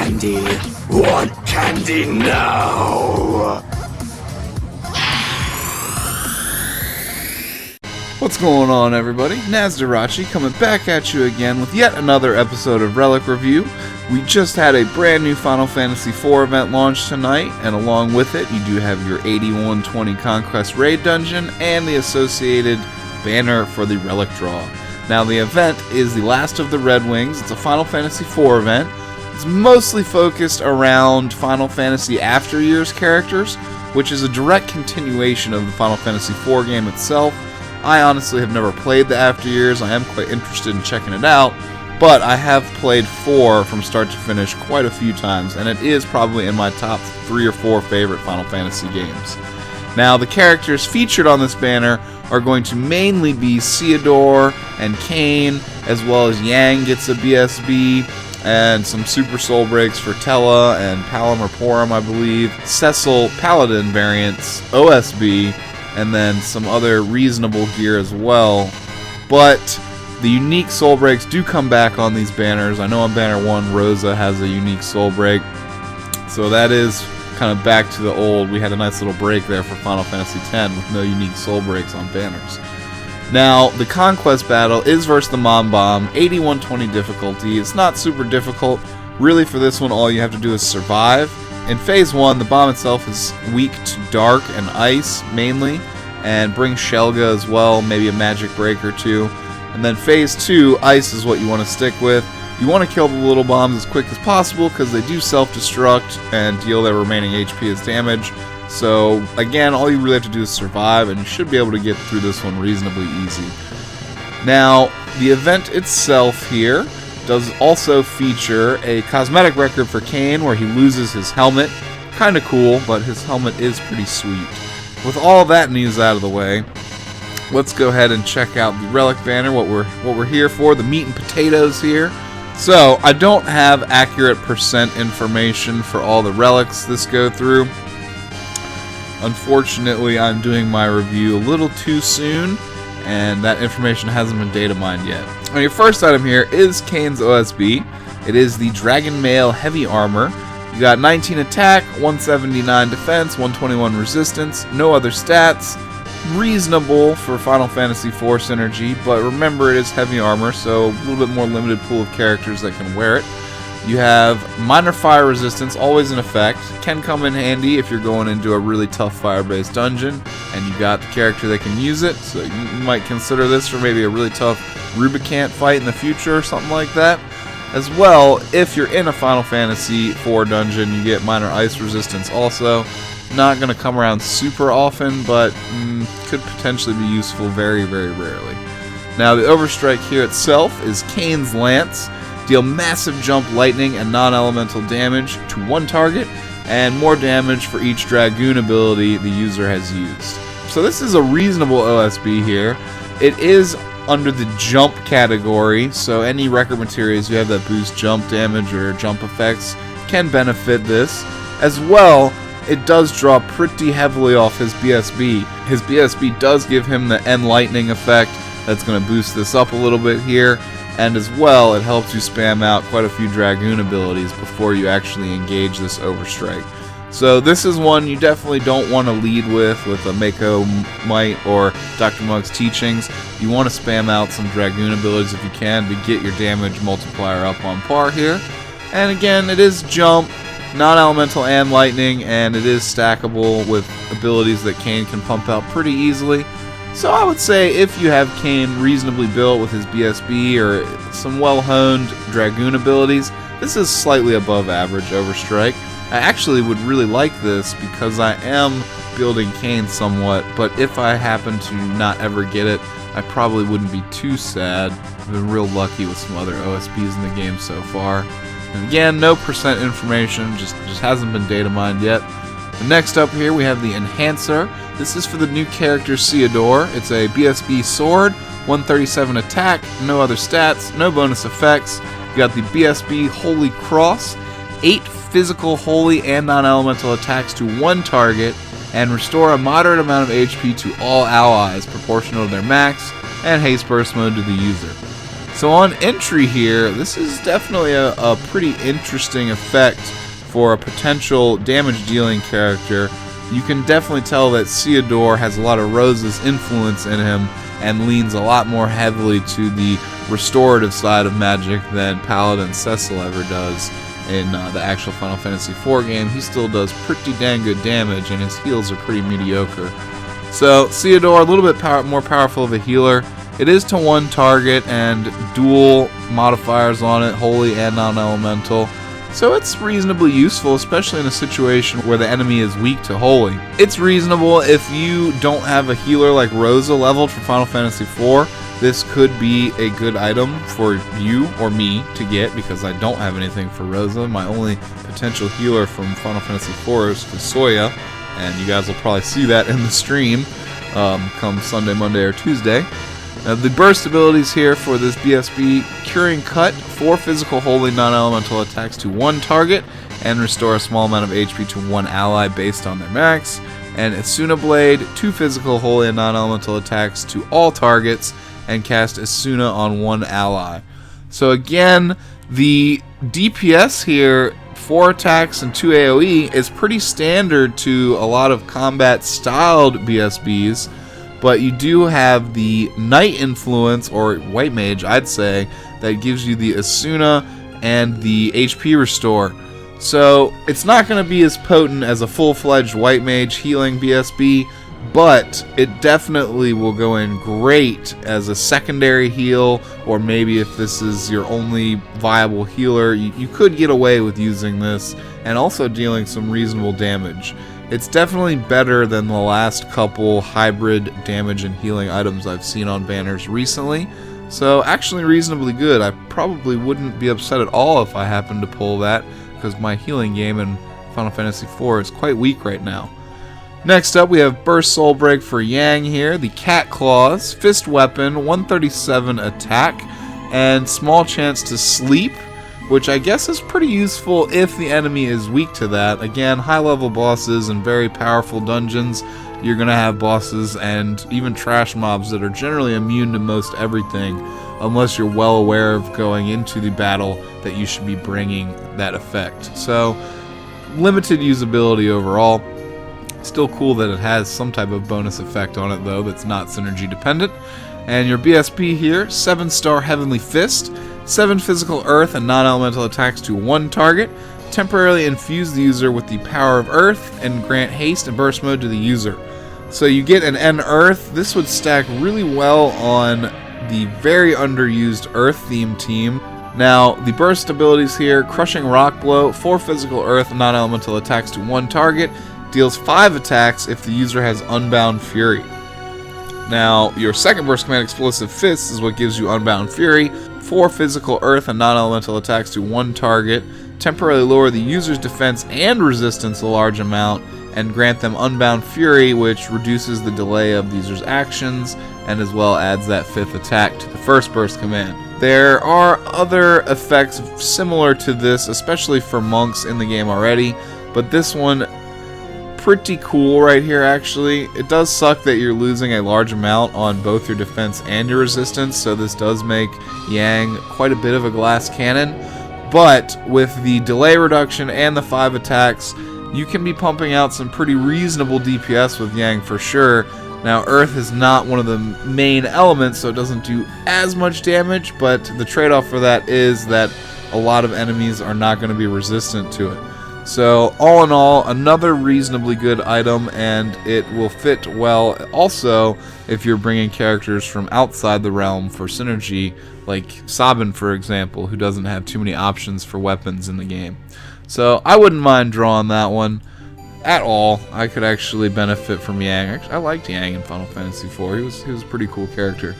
candy? Want candy now? What's going on, everybody? Nazdarachi coming back at you again with yet another episode of Relic Review. We just had a brand new Final Fantasy IV event launch tonight, and along with it, you do have your 8120 Conquest Raid Dungeon and the associated banner for the Relic Draw. Now, the event is the last of the Red Wings. It's a Final Fantasy IV event. It's mostly focused around Final Fantasy After Years characters, which is a direct continuation of the Final Fantasy IV game itself. I honestly have never played the After Years. I am quite interested in checking it out, but I have played 4 from start to finish quite a few times, and it is probably in my top 3 or 4 favorite Final Fantasy games. Now, the characters featured on this banner are going to mainly be Ceodore and Kain, as well as Yang gets a BSB, and some Super Soul Breaks for Tella and Palom or Porum, I believe. Cecil Paladin variants, OSB, and then some other reasonable gear as well. But the unique soul breaks do come back on these banners. I know on banner 1, Rosa has a unique soul break. So that is kind of back to the old. We had a nice little break there for Final Fantasy X with no unique soul breaks on banners. Now, the Conquest battle is versus the Mom Bomb, 8120 difficulty. It's not super difficult. Really, for this one, all you have to do is survive. In Phase 1, the bomb itself is weak to dark and ice, mainly, and brings Shelga as well, maybe a magic break or two. And then Phase 2, ice is what you want to stick with. You want to kill the little bombs as quick as possible because they do self-destruct and deal their remaining HP as damage. So, again, all you really have to do is survive, and you should be able to get through this one reasonably easy. Now, the event itself here does also feature a cosmetic record for Kain where he loses his helmet. Kinda cool, but his helmet is pretty sweet. With all that news out of the way, let's go ahead and check out the Relic banner, what we're here for, the meat and potatoes here. So, I don't have accurate percent information for all the relics this go through. Unfortunately, I'm doing my review a little too soon, and that information hasn't been data mined yet. Now, your first item here is Kain's OSB. It is the Dragon Mail Heavy Armor. You got 19 attack, 179 defense, 121 resistance, no other stats. Reasonable for Final Fantasy IV synergy, but remember it is heavy armor, so a little bit more limited pool of characters that can wear it. You have minor fire resistance, always in effect. Can come in handy if you're going into a really tough fire-based dungeon, and you got the character that can use it, so you might consider this for maybe a really tough Rubicant fight in the future or something like that. As well, if you're in a Final Fantasy IV dungeon, you get minor ice resistance also. Not going to come around super often, but could potentially be useful very, very rarely. Now, the Overstrike here itself is Kain's Lance. Deal massive jump lightning and non-elemental damage to one target, and more damage for each Dragoon ability the user has used. So this is a reasonable OSB here. It is under the jump category, so any record materials you have that boost jump damage or jump effects can benefit this. As well, it does draw pretty heavily off his BSB. His BSB does give him the End Lightning effect. That's going to boost this up a little bit here. And as well, it helps you spam out quite a few Dragoon abilities before you actually engage this Overstrike. So this is one you definitely don't want to lead with a Mako Might or Dr. Mug's Teachings. You want to spam out some Dragoon abilities if you can to get your damage multiplier up on par here. And again, it is jump, non-elemental and lightning, and it is stackable with abilities that Kain can pump out pretty easily. So I would say if you have Kain reasonably built with his BSB or some well-honed Dragoon abilities, this is slightly above average Overstrike. I actually would really like this because I am building Kain somewhat, but if I happen to not ever get it, I probably wouldn't be too sad. I've been real lucky with some other OSBs in the game so far. And again, no percent information, just hasn't been data mined yet. And next up here we have the Enhancer. This is for the new character Ceodore. It's a BSB sword, 137 attack, no other stats, no bonus effects. You got the BSB Holy Cross, 8 physical, holy, and non-elemental attacks to one target, and restore a moderate amount of HP to all allies, proportional to their max, and haste burst mode to the user. So on entry here, this is definitely a pretty interesting effect for a potential damage dealing character. You can definitely tell that Ceodore has a lot of Rose's influence in him and leans a lot more heavily to the restorative side of magic than Paladin Cecil ever does in the actual Final Fantasy IV game. He still does pretty dang good damage, and his heals are pretty mediocre. So Ceodore, a little bit more powerful of a healer. It is to one target and dual modifiers on it, holy and non-elemental. So it's reasonably useful, especially in a situation where the enemy is weak to holy. It's reasonable if you don't have a healer like Rosa leveled for Final Fantasy IV. This could be a good item for you or me to get, because I don't have anything for Rosa. My only potential healer from Final Fantasy IV is Troia, and you guys will probably see that in the stream come Sunday, Monday, or Tuesday. The burst abilities here for this BSB: Curing Cut, 4 physical holy non-elemental attacks to 1 target, and restore a small amount of HP to 1 ally based on their max. And Asuna Blade, 2 physical holy and non-elemental attacks to all targets, and cast Asuna on 1 ally. So again, the DPS here, 4 attacks and 2 AoE, is pretty standard to a lot of combat-styled BSBs. But you do have the Knight influence, or White Mage, I'd say, that gives you the Asuna and the HP restore. So it's not going to be as potent as a full-fledged White Mage healing BSB, but it definitely will go in great as a secondary heal, or maybe if this is your only viable healer, you could get away with using this and also dealing some reasonable damage. It's definitely better than the last couple hybrid damage and healing items I've seen on banners recently. So actually reasonably good. I probably wouldn't be upset at all if I happened to pull that, because my healing game in Final Fantasy IV is quite weak right now. Next up, we have Burst Soul Break for Yang here. The Cat Claws, Fist Weapon, 137 attack, and small chance to sleep, which I guess is pretty useful if the enemy is weak to that. Again, high-level bosses and very powerful dungeons, you're going to have bosses and even trash mobs that are generally immune to most everything, unless you're well aware of going into the battle that you should be bringing that effect. So, limited usability overall. Still cool that it has some type of bonus effect on it, though, that's not synergy dependent. And your BSB here, 7-star Heavenly Fist, 7 physical earth and non-elemental attacks to 1 target, temporarily infuse the user with the power of earth, and grant haste and burst mode to the user. So you get an N Earth. This would stack really well on the very underused Earth theme team. Now, the burst abilities here, Crushing Rock Blow, 4 physical earth and non-elemental attacks to 1 target, deals 5 attacks if the user has Unbound Fury. Now, your second burst command, Explosive Fists, is what gives you Unbound Fury, 4 physical earth and non-elemental attacks to 1 target, temporarily lower the user's defense and resistance a large amount, and grant them Unbound Fury, which reduces the delay of the user's actions, and as well adds that 5th attack to the first burst command. There are other effects similar to this, especially for monks in the game already, but this one, pretty cool right here actually. It does suck that you're losing a large amount on both your defense and your resistance, so this does make Yang quite a bit of a glass cannon, but with the delay reduction and the 5 attacks, you can be pumping out some pretty reasonable DPS with Yang for sure. Now, Earth is not one of the main elements, so it doesn't do as much damage, but the trade-off for that is that a lot of enemies are not going to be resistant to it. So, all in all, another reasonably good item, and it will fit well also if you're bringing characters from outside the realm for synergy, like Sabin, for example, who doesn't have too many options for weapons in the game. So, I wouldn't mind drawing that one at all. I could actually benefit from Yang. Actually, I liked Yang in Final Fantasy IV. He was a pretty cool character.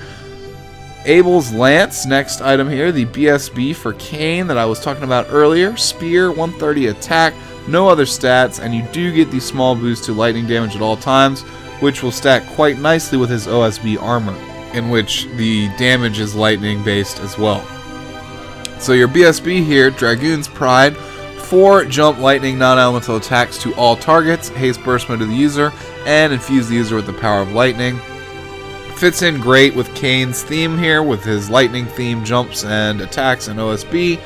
Abel's Lance, next item here, the BSB for Kain that I was talking about earlier. Spear, 130 attack, no other stats, and you do get the small boost to lightning damage at all times, which will stack quite nicely with his OSB armor, in which the damage is lightning based as well. So your BSB here, Dragoon's Pride, 4 jump lightning non-elemental attacks to all targets, haste burst mode to the user, and infuse the user with the power of lightning. Fits in great with Kane's theme here, with his lightning theme jumps and attacks and OSB.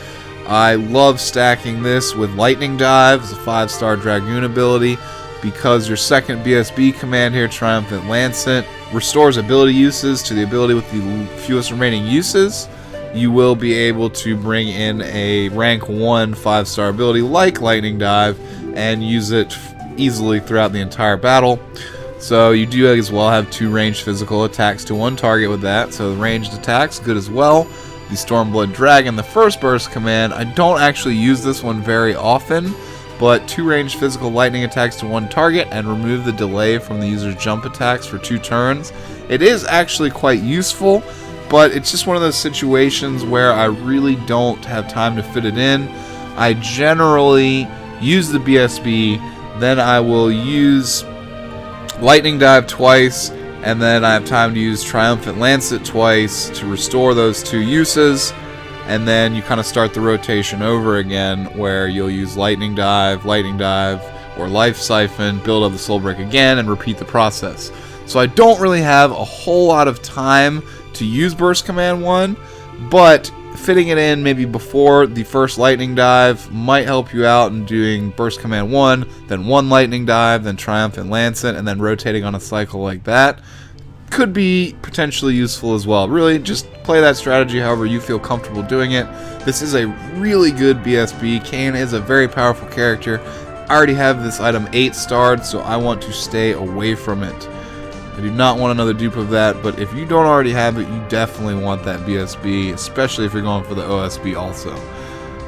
I love stacking this with Lightning Dive as a 5-star Dragoon ability, because your second BSB command here, Triumphant Lancet, restores ability uses to the ability with the fewest remaining uses. You will be able to bring in a rank 1 5-star ability like Lightning Dive and use it easily throughout the entire battle. So you do as well have 2 ranged physical attacks to 1 target with that, so the ranged attacks good as well. The Stormblood Dragon, the first burst command, I don't actually use this one very often, but 2 ranged physical lightning attacks to 1 target and remove the delay from the user's jump attacks for 2 turns. It is actually quite useful, but it's just one of those situations where I really don't have time to fit it in. I generally use the BSB, then I will use Lightning Dive twice, and then I have time to use Triumphant Lancet twice to restore those 2 uses, and then you kind of start the rotation over again, where you'll use Lightning Dive, or Life Siphon, build up the Soul Break again, and repeat the process. So I don't really have a whole lot of time to use Burst Command 1, but fitting it in maybe before the first Lightning Dive might help you out in doing Burst Command 1, then 1 Lightning Dive, then Triumphant Lancet, and then rotating on a cycle like that. Could be potentially useful as well. Really, just play that strategy however you feel comfortable doing it. This is a really good BSB. Kane is a very powerful character. I already have this item 8-starred, so I want to stay away from it. I do not want another dupe of that, but if you don't already have it, you definitely want that BSB, especially if you're going for the OSB also.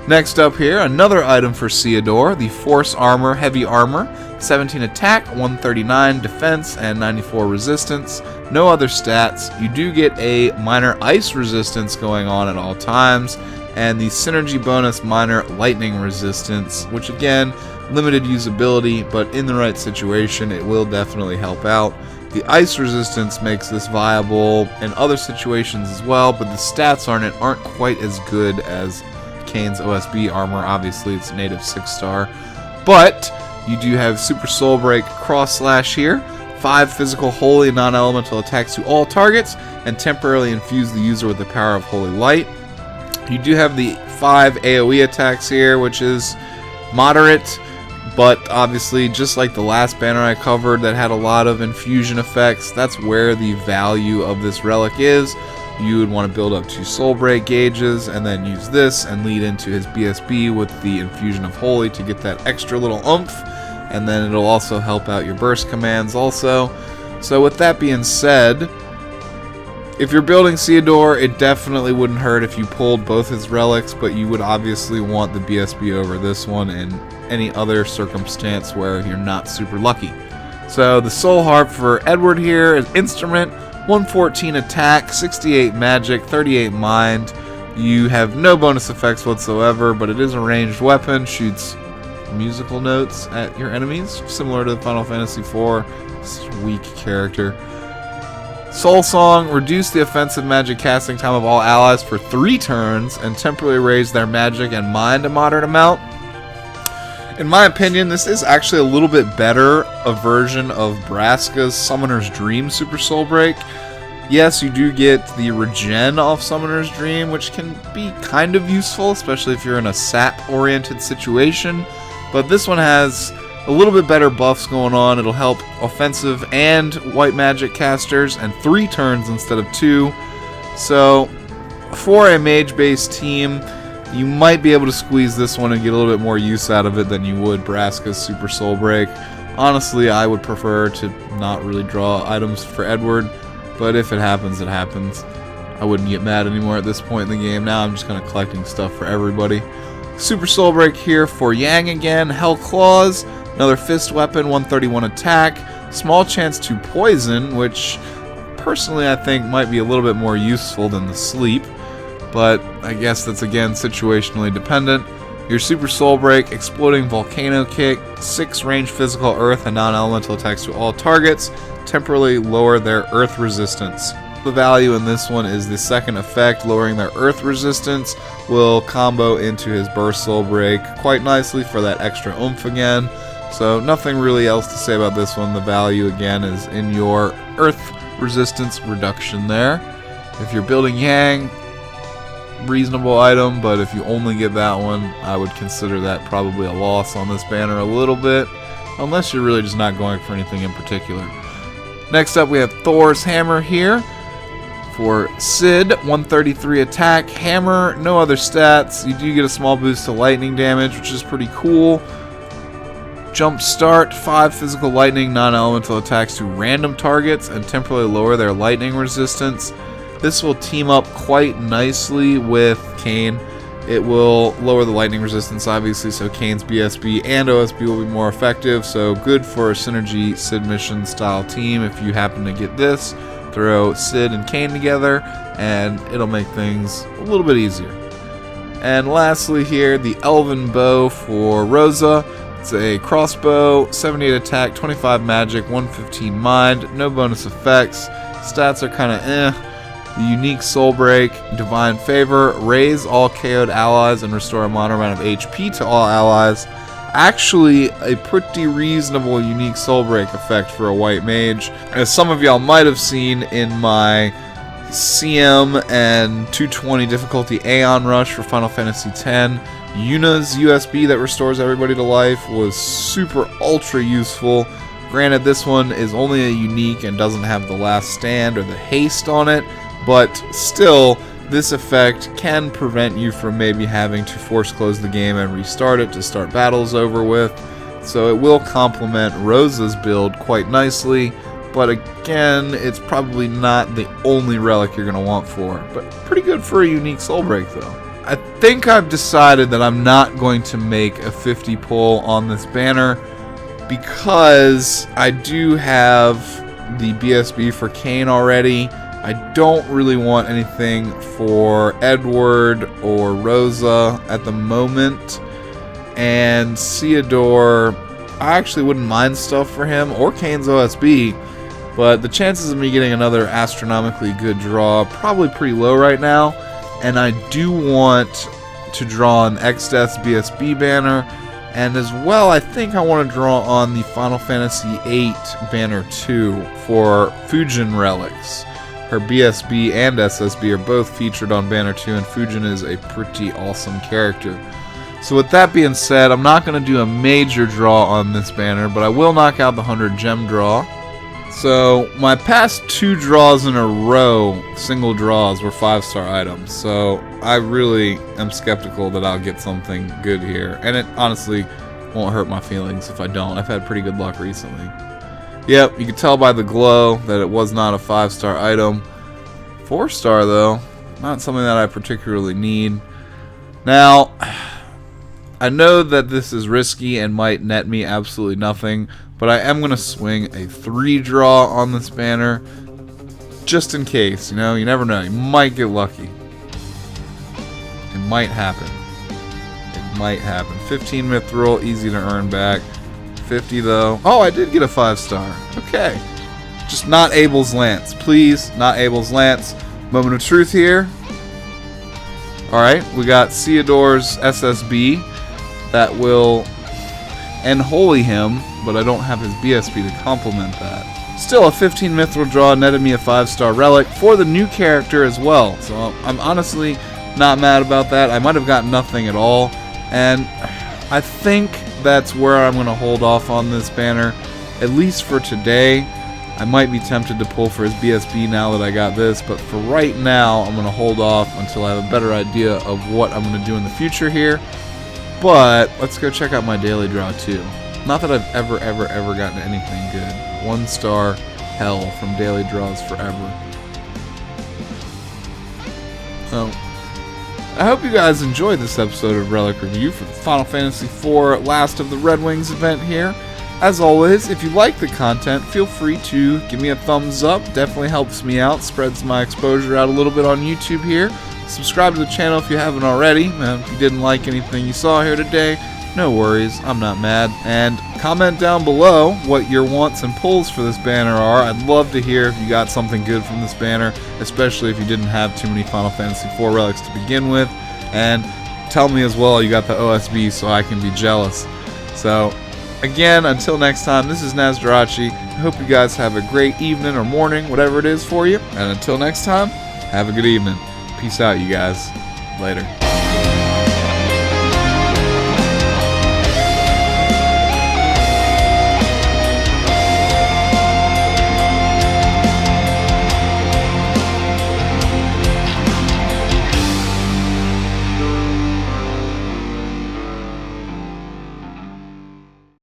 Next up here, another item for Ceodore, the Force Armor, Heavy Armor, 17 attack, 139 defense, and 94 resistance. No other stats. You do get a minor ice resistance going on at all times, and the synergy bonus minor lightning resistance, which again, limited usability, but in the right situation, it will definitely help out. The ice resistance makes this viable in other situations as well, but the stats aren't quite as good as Kane's OSB armor. Obviously, it's native 6-star, but you do have Super Soul Break Cross Slash here, 5 physical holy non-elemental attacks to all targets, and temporarily infuse the user with the power of Holy Light. You do have the 5 AoE attacks here, which is moderate, but obviously, just like the last banner I covered that had a lot of infusion effects, that's where the value of this relic is. You would want to build up 2 Soul Break gauges, and then use this and lead into his BSB with the infusion of Holy to get that extra little oomph, and then it'll also help out your burst commands also. So with that being said, if you're building Ceodore, it definitely wouldn't hurt if you pulled both his relics, but you would obviously want the BSB over this one in any other circumstance where you're not super lucky. So the Soul Harp for Edward here is instrument, 114 attack, 68 magic, 38 mind. You have no bonus effects whatsoever, but it is a ranged weapon, shoots musical notes at your enemies, similar to Final Fantasy IV. It's a weak character. Soulsong, reduce the offensive magic casting time of all allies for 3 turns and temporarily raise their magic and mind a moderate amount. In my opinion, this is actually a little bit better a version of Braska's Summoner's Dream Super Soul Break. Yes, you do get the regen off Summoner's Dream, which can be kind of useful, especially if you're in a sap-oriented situation, but this one has a little bit better buffs going on. It'll help offensive and white magic casters, and 3 turns instead of 2. So, for a mage-based team, you might be able to squeeze this one and get a little bit more use out of it than you would Braska's Super Soul Break. Honestly, I would prefer to not really draw items for Edward, but if it happens, it happens. I wouldn't get mad anymore at this point in the game. Now I'm just kind of collecting stuff for everybody. Super Soul Break here for Yang again. Hell Claws, another fist weapon, 131 attack, small chance to poison, which personally I think might be a little bit more useful than the sleep, but I guess that's again situationally dependent. Your Super Soul Break, Exploding Volcano Kick, 6 ranged physical earth and non-elemental attacks to all targets, temporarily lower their earth resistance. The value in this one is the second effect, lowering their earth resistance, will combo into his Burst Soul Break quite nicely for that extra oomph again. So nothing really else to say about this one. The value again is in your earth resistance reduction there. If you're building Yang, reasonable item, but if you only get that one, I would consider that probably a loss on this banner a little bit, unless you're really just not going for anything in particular. Next up we have Thors Hammer here for Cid, 133 attack, hammer, no other stats. You do get a small boost to lightning damage, which is pretty cool. Jump start, 5 physical lightning, non-elemental attacks to random targets and temporarily lower their lightning resistance. This will team up quite nicely with Kayn. It will lower the lightning resistance, obviously, so Kayn's BSB and OSB will be more effective. So good for a synergy Cid mission style team. If you happen to get this, throw Cid and Kayn together, and it'll make things a little bit easier. And lastly here, the Elven Bow for Rosa. It's a crossbow, 78 attack, 25 magic, 115 mind, no bonus effects. Stats are kind of The unique Soul Break, Divine Favor, raise all KO'd allies and restore a moderate amount of HP to all allies. Actually, a pretty reasonable unique Soul Break effect for a white mage. As some of y'all might have seen in my CM and 220 difficulty Aeon Rush for Final Fantasy X, Yuna's USB that restores everybody to life was super ultra useful. Granted, this one is only a unique and doesn't have the last stand or the haste on it, but still, this effect can prevent you from maybe having to force close the game and restart it to start battles over with. So it will complement Rosa's build quite nicely, but again, it's probably not the only relic you're going to want for it. But pretty good for a unique Soul Break though. I think I've decided that I'm not going to make a 50 pull on this banner because I do have the BSB for Kayn already. I don't really want anything for Edward or Rosa at the moment. And Ceodore, I actually wouldn't mind stuff for him, or Kayn's OSB, but the chances of me getting another astronomically good draw are probably pretty low right now. And I do want to draw an X-Death's BSB banner, and as well I think I want to draw on the Final Fantasy VIII banner 2 for Fujin Relics. Her BSB and SSB are both featured on Banner 2, and Fujin is a pretty awesome character. So with that being said, I'm not going to do a major draw on this banner, but I will knock out the 100 gem draw. So my past 2 draws in a row, single draws, were 5-star items. So I really am skeptical that I'll get something good here. And it honestly won't hurt my feelings if I don't. I've had pretty good luck recently. Yep, you can tell by the glow that it was not a 5-star item. 4-star though, not something that I particularly need. Now, I know that this is risky and might net me absolutely nothing, but I am going to swing a 3 draw on this banner, just in case, you know, you never know, you might get lucky. It might happen. It might happen. 15 mithril, easy to earn back. 50 though. Oh, I did get a 5-star. Okay. Just not Abel's Lance. Please, not Abel's Lance. Moment of truth here. Alright, we got Ceodore's SSB. That will unholy him, but I don't have his BSB to complement that. Still a 15 mithril draw, netted me a 5-star relic for the new character as well. So I'm honestly not mad about that. I might have gotten nothing at all. And I think that's where I'm going to hold off on this banner, at least for today. I might be tempted to pull for his BSB now that I got this, but for right now, I'm going to hold off until I have a better idea of what I'm going to do in the future here. But let's go check out my daily draw too. Not that I've ever gotten anything good. 1-star hell from daily draws forever. So, I hope you guys enjoyed this episode of Relic Review for the Final Fantasy IV Last of the Red Wings event here. As always, if you like the content, feel free to give me a thumbs up. Definitely helps me out, spreads my exposure out a little bit on YouTube here. Subscribe to the channel if you haven't already. If you didn't like anything you saw here today, no worries, I'm not mad. And comment down below what your wants and pulls for this banner are. I'd love to hear if you got something good from this banner, especially if you didn't have too many Final Fantasy IV relics to begin with. And tell me as well you got the OSB so I can be jealous. So, Again, until next time, this is Nazdarachi. I hope you guys have a great evening or morning, whatever it is for you. And until next time, have a good evening. Peace out, you guys. Later.